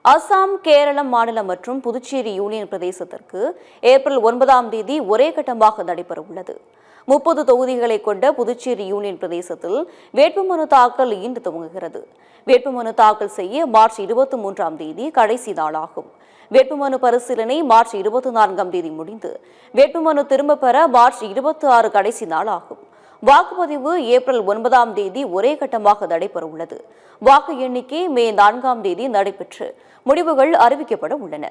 அசாம், கேரளம் மாநிலம் மற்றும் புதுச்சேரி யூனியன் பிரதேசத்திற்கு ஏப்ரல் 9ஆம் தேதி ஒரே கட்டமாக நடைபெறவுள்ளது. 30 தொகுதிகளை கொண்ட புதுச்சேரி யூனியன் பிரதேசத்தில் வேட்புமனு தாக்கல் இன்று துவங்குகிறது. வேட்புமனு தாக்கல் செய்ய மார்ச் 23ஆம் தேதி கடைசி நாளாகும். வேட்புமனு பரிசீலனை மார்ச் 24ஆம் தேதி முடிந்து வேட்புமனு திரும்பப் பெற மார்ச் 26 கடைசி நாளாகும். வாக்குப்பதிவு ஏப்ரல் 9ஆம் தேதி ஒரே கட்டமாக நடைபெறவுள்ளது. வாக்கு எண்ணிக்கை மே 4ஆம் தேதி நடைபெற்று முடிவுகள் அறிவிக்கப்பட உள்ளன.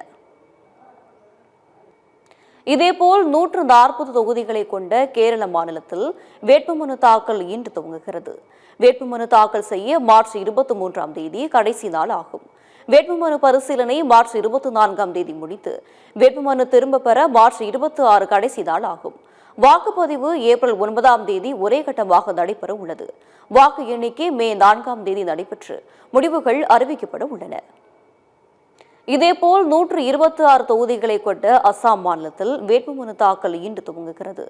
இதேபோல் 140 தொகுதிகளை கொண்ட கேரள மாநிலத்தில் வேட்புமனு தாக்கல் இன்று துவங்குகிறது. வேட்புமனு தாக்கல் செய்ய மார்ச் 23ஆம் தேதி கடைசி நாள் ஆகும். வேட்புமனு பரிசீலனை மார்ச் 24ஆம் தேதி முடித்து வேட்புமனு திரும்பப் பெற மார்ச் 26 கடைசி நாள் ஆகும். வாக்குப்பதிவு ஏப்ரல் 9ஆம் தேதி ஒரே கட்டமாக நடைபெற உள்ளது. வாக்கு எண்ணிக்கை மே 4ஆம் தேதி நடைபெற்று முடிவுகள் அறிவிக்கப்பட உள்ளன. இதேபோல் 126 தொகுதிகளை கொண்ட அசாம் மாநிலத்தில் வேட்புமனு தாக்கல் இன்று துவங்குகிறது.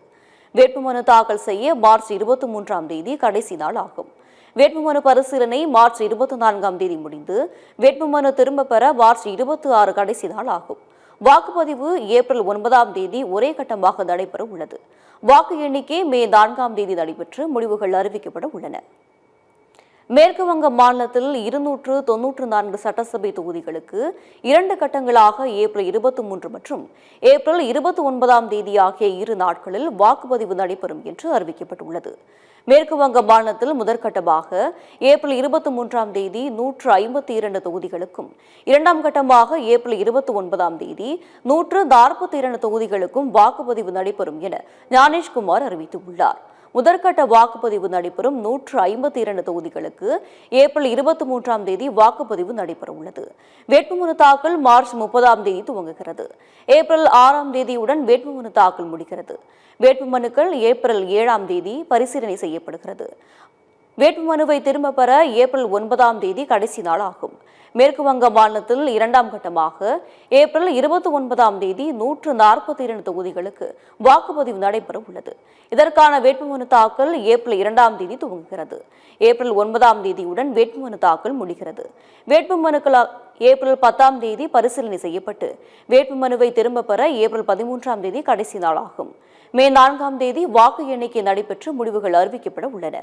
வேட்புமனு தாக்கல் செய்ய மார்ச் 23ஆம் தேதி கடைசி நாள் ஆகும். வேட்புமனு பரிசீலனை மார்ச் 24ஆம் தேதி முடிந்து வேட்புமனு திரும்பப் பெற மார்ச் 26 கடைசி நாள் ஆகும். வாக்குப்பதிவு ஏப்ரல் 9ஆம் தேதி ஒரே கட்டமாக நடைபெற உள்ளது. வாக்கு எண்ணிக்கை மே 4ஆம் தேதி நடைபெற்று முடிவுகள் அறிவிக்கப்பட உள்ளன. மேற்கு வங்க மாநிலத்தில் 294 சட்டசபை தொகுதிகளுக்கு 2 கட்டங்களாக ஏப்ரல் 23 மற்றும் ஏப்ரல் 29ஆம் தேதி ஆகிய 2 நாட்களில் வாக்குப்பதிவு நடைபெறும் என்று அறிவிக்கப்பட்டுள்ளது. மேற்கு வங்க மாநிலத்தில் முதற்கட்டமாக ஏப்ரல் 23ஆம் தேதி 152 தொகுதிகளுக்கும், 2ஆம் கட்டமாக ஏப்ரல் 29ஆம் தேதி 142 தொகுதிகளுக்கும் வாக்குப்பதிவு நடைபெறும் என ஞானேஷ்குமார் அறிவித்துள்ளார். முதற்கட்ட வாக்குப்பதிவு நடைபெறும் 152 தொகுதிகளுக்கு ஏப்ரல் 23ஆம் தேதி வாக்குப்பதிவு நடைபெறவுள்ளது. வேட்புமனு தாக்கல் மார்ச் 30ஆம் தேதி துவங்குகிறது. ஏப்ரல் 6ஆம் தேதியுடன் வேட்புமனு தாக்கல் முடிகிறது. வேட்புமனுக்கள் ஏப்ரல் 7ஆம் தேதி பரிசீலனை செய்யப்படுகிறது. வேட்புமனுவை திரும்பப் பெற ஏப்ரல் 9ஆம் தேதி கடைசி நாள் ஆகும். மேற்கு வங்க மாநிலத்தில் 2ஆம் கட்டமாக ஏப்ரல் 29ஆம் தேதி 142 தொகுதிகளுக்கு வாக்குப்பதிவு நடைபெற உள்ளது. இதற்கான வேட்புமனு தாக்கல் ஏப்ரல் 2ஆம் தேதி துவங்குகிறது. ஏப்ரல் 9ஆம் தேதியுடன் வேட்புமனு தாக்கல் முடிகிறது. வேட்புமனுக்கள் ஏப்ரல் 10ஆம் தேதி பரிசீலனை செய்யப்பட்டு வேட்புமனுவை திரும்பப் பெற ஏப்ரல் 13ஆம் தேதி கடைசி நாளாகும். மே 4ஆம் தேதி வாக்கு எண்ணிக்கை நடைபெற்று முடிவுகள் அறிவிக்கப்பட உள்ளன.